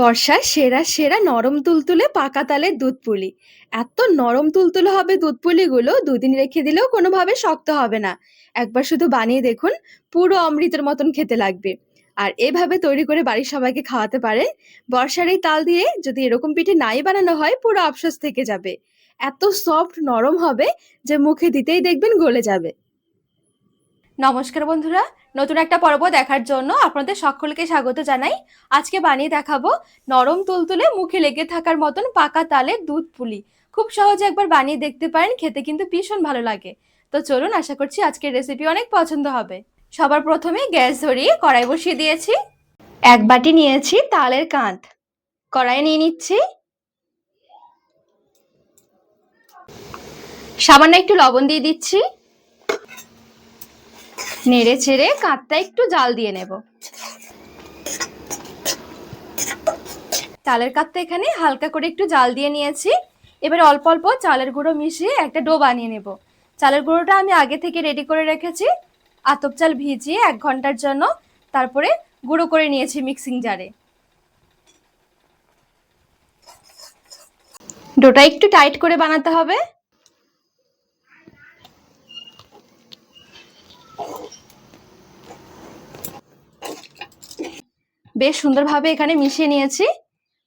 বর্ষার সেরা সেরা নরম তুলতুলে পাকা তালের দুধ পুলি। এত নরম তুলতুলে হবে দুধ পুলিগুলো, দুদিন রেখে দিলেও কোনোভাবে শক্ত হবে না। একবার শুধু বানিয়ে দেখুন, পুরো অমৃতের মতন খেতে লাগবে। আর এভাবে তৈরি করে বাড়ির সবাইকে খাওয়াতে পারেন। বর্ষার এই তাল দিয়ে যদি এরকম পিঠে নাই বানানো হয়, পুরো আফসোস থেকে যাবে। এত সফট নরম হবে যে মুখে দিতেই দেখবেন গলে যাবে। নমস্কার বন্ধুরা, নতুন একটা পর্ব দেখার জন্য আপনাদের সকলকে স্বাগত জানাই। আজকে বানিয়ে দেখাবো নরম তুলতুলে মুখে লেগে থাকার মতন পাকা তালের দুধ পুলি। খুব সহজে একবার বানিয়ে দেখতে পারেন, খেতে কিন্তু ভীষণ ভালো লাগে। তো চলুন, আশা করছি আজকের রেসিপি অনেক পছন্দ হবে। সবার প্রথমে গ্যাস ধরিয়ে কড়াই বসিয়ে দিয়েছি। এক বাটি নিয়েছি তালের কাঁধ, কড়াইয়ে নিয়ে নিচ্ছি। সামান্য একটু লবণ দিয়ে দিচ্ছি। নেড়ে ছেড়ে কাঁধটা একটু জাল দিয়ে নেব। চালের কাঠটা এখানে হালকা করে একটু জাল দিয়ে নিয়েছি। এবার অল্প অল্প চালের গুঁড়ো মিশিয়ে একটা ডো বানিয়ে নেব। চালের গুঁড়োটা আমি আগে থেকে রেডি করে রেখেছি। আতপ চাল ভিজিয়ে 1 ঘন্টার জন্য, তারপরে গুঁড়ো করে নিয়েছি মিক্সিং জারে। ডোটা একটু টাইট করে বানাতে হবে। বেশ সুন্দরভাবে এখানে মিশিয়ে নিয়েছি।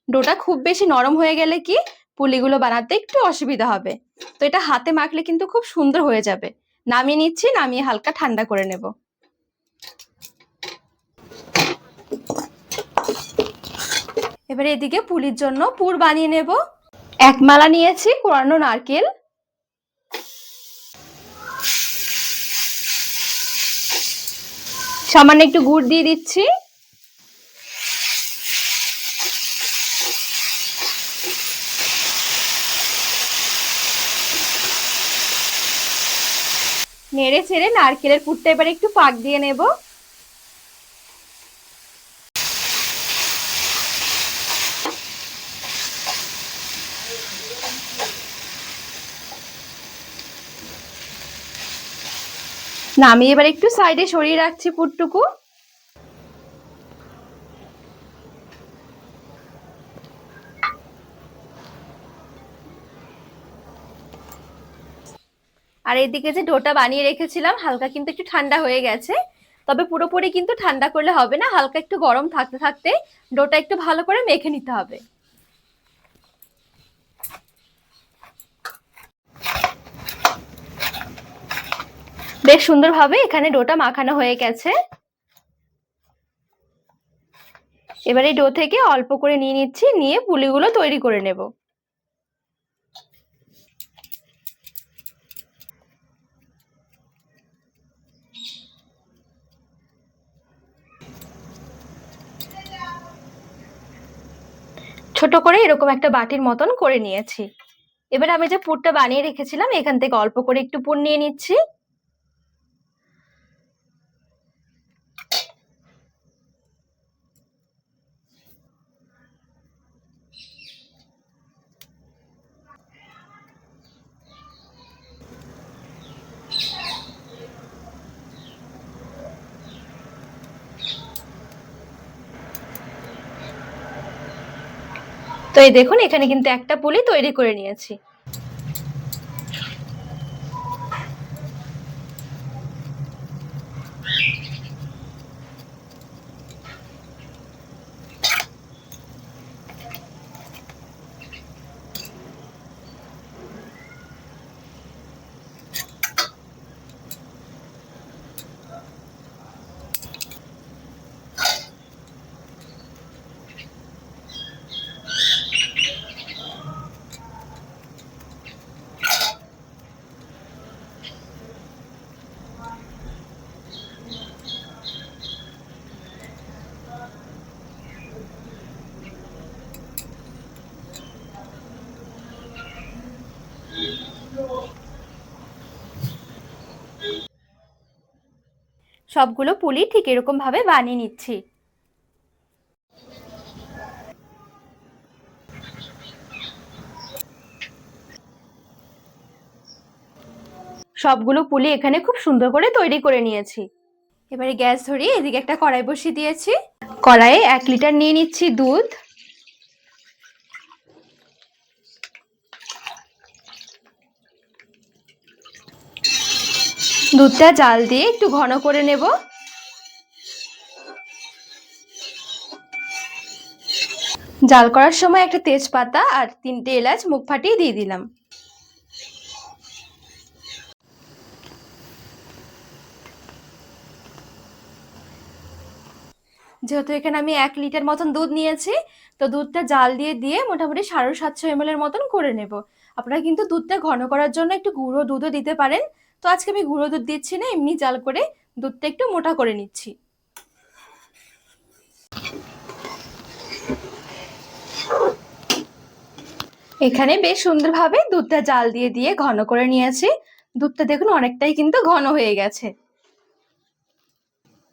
ডোটা খুব বেশি নরম হয়ে গেলে কি পুলিগুলো বানাতে একটু অসুবিধা হবে, তো এটা হাতে মাখলে কিন্তু খুব সুন্দর হয়ে যাবে। নামিয়ে নিচ্ছি, নামিয়ে হালকা ঠান্ডা করে নেব। এবারে এদিকে পুলির জন্য পুর বানিয়ে নেব। 1 মালা নিয়েছি কোরানো নারকেল, সামান্য একটু গুড় দিয়ে দিচ্ছি। নেড়ে ছেড়ে নারকেলের পুরটা এবার একটু পাক দিয়ে নেব। নামিয়ে এবার একটু সাইডে সরিয়ে রাখছি পুরটুকু। আর এদিকে যে ডোটা বানিয়ে রেখেছিলাম, হালকা কিন্তু একটু ঠান্ডা হয়ে গেছে। তবে পুরোপুরি কিন্তু ঠান্ডা করলে হবে না, হালকা একটু গরম থাকতে থাকতে ডোটা একটু ভালো করে মেখে নিতে হবে। বেশ সুন্দরভাবে এখানে ডোটা মাখানো হয়ে গেছে। এবার এই ডো থেকে অল্প করে নিয়ে নিচ্ছি, নিয়ে পুলিগুলো তৈরি করে নেব। ছোট করে এরকম একটা বাটির মতন করে নিয়েছি। এবার আমি যে পুরটা বানিয়ে রেখেছিলাম, এখান থেকে অল্প করে একটু পুর নিয়ে নিচ্ছি। তো এই দেখুন, এখানে কিন্তু একটা পুলি তৈরি করে নিয়েছি। সবগুলো পুলি ঠিক এরকম ভাবে বানিয়ে নিচ্ছি। সবগুলো পুলি এখানে খুব সুন্দর করে তৈরি করে নিয়েছি। এবারে গ্যাস ধরিয়ে এদিকে একটা কড়াই বসিয়ে দিয়েছি। কড়াইয়ে 1 লিটার নিয়ে নিচ্ছি দুধ। দুধটা জাল দিয়ে একটু ঘন করে নেব। জাল করার সময় একটা তেজপাতা আর 3টে এলাচ মুখ ফাটিয়ে দিয়ে দিলাম। যেহেতু এখানে আমি 1 লিটার মতন দুধ নিয়েছি, তো দুধটা জাল দিয়ে মোটামুটি 750 ml এর মতন করে নেব। আপনারা কিন্তু দুধটা ঘন করার জন্য একটু গুঁড়ো দুধও দিতে পারেন। তো আজকে আমি গুঁড়ো দুধ দিচ্ছি না, এমনি জাল করে দুধটা একটু মোটা করে নিচ্ছি। এখানে বেশ সুন্দরভাবে দুধটা জাল দিয়ে ঘন করে নিয়েছি। দুধটা দেখুন অনেকটাই কিন্তু ঘন হয়ে গেছে।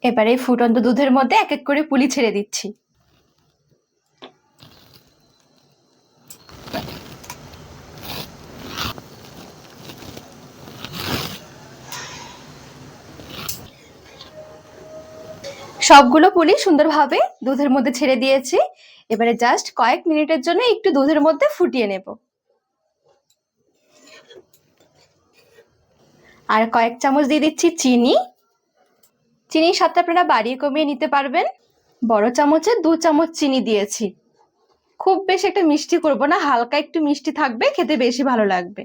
এবারে ফুটন্ত দুধের মধ্যে এক এক করে পুলি ছেড়ে দিচ্ছি। সবগুলো পুলি সুন্দরভাবে দুধের মধ্যে ছেড়ে দিয়েছি। এবারে জাস্ট কয়েক মিনিটের জন্য একটু দুধের মধ্যে ফুটিয়ে নেব। আর কয়েক চামচ দিয়ে দিচ্ছি চিনি। চিনির স্বাদটা আপনারা বাড়িয়ে কমিয়ে নিতে পারবেন। বড় চামচে 2 চামচ চিনি দিয়েছি। খুব বেশি একটা মিষ্টি করব না, হালকা একটু মিষ্টি থাকবে, খেতে বেশি ভালো লাগবে।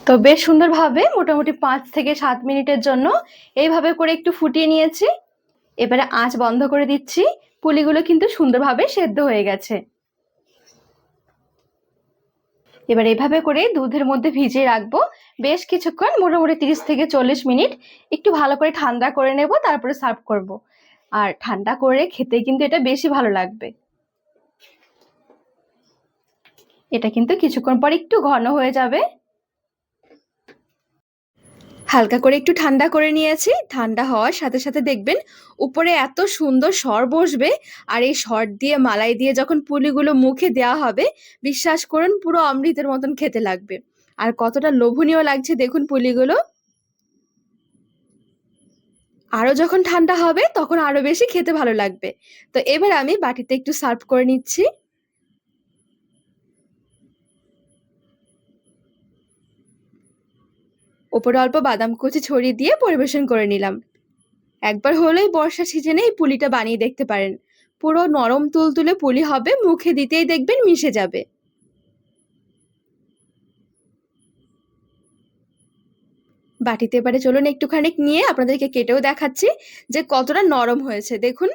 তো বেশ সুন্দরভাবে মোটামুটি 5 থেকে 7 মিনিটের জন্য এইভাবে করে একটু ফুটিয়ে নিয়েছি। এবারে আঁচ বন্ধ করে দিচ্ছি। পুলিগুলো কিন্তু সুন্দরভাবে সেদ্ধ হয়ে গেছে। এবার এভাবে করে দুধের মধ্যে ভিজিয়ে রাখবো বেশ কিছুক্ষণ, মোটামুটি 30 থেকে 40 মিনিট। একটু ভালো করে ঠান্ডা করে নেব, তারপরে সার্ভ করব। আর ঠান্ডা করে খেতে কিন্তু এটা বেশি ভালো লাগবে। এটা কিন্তু কিছুক্ষণ পর একটু ঘন হয়ে যাবে। হালকা করে একটু ঠান্ডা করে নিয়েছি। ঠান্ডা হওয়ার সাথে সাথে দেখবেন উপরে এত সুন্দর সর বসবে। আর এই সর দিয়ে মালাই দিয়ে যখন পুলিগুলো মুখে দেওয়া হবে, বিশ্বাস করুন পুরো অমৃতের মতন খেতে লাগবে। আর কতটা লোভনীয় লাগছে দেখুন পুলিগুলো। আরো যখন ঠান্ডা হবে তখন আরো বেশি খেতে ভালো লাগবে। তো এবার আমি বাটিতে একটু সার্ভ করে নিচ্ছি। ওপরে অল্প বাদাম কুচি ছড়িয়ে দিয়ে পরিবেশন করে নিলাম। একবার হলেই বর্ষা সিজনে এই পুলিটা বানিয়ে দেখতে পারেন। পুরো নরম তুলতুলে পুলি হবে, মুখে দিতেই দেখবেন মিশে যাবে। বাটিতে এবারে চলুন একটুখানি নিয়ে আপনাদেরকে কেটেও দেখাচ্ছি যে কতটা নরম হয়েছে। দেখুন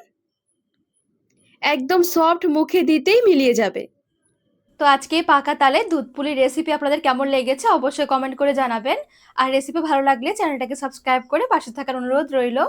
একদম সফট, মুখে দিতেই মিলিয়ে যাবে। তো আজকে পাকা তালে দুধ পুলির রেসিপি আপনাদের কেমন লেগেছে অবশ্যই কমেন্ট করে জানাবেন। আর রেসিপি ভালো লাগলে চ্যানেলটাকে সাবস্ক্রাইব করে পাশে থাকার অনুরোধ রইল।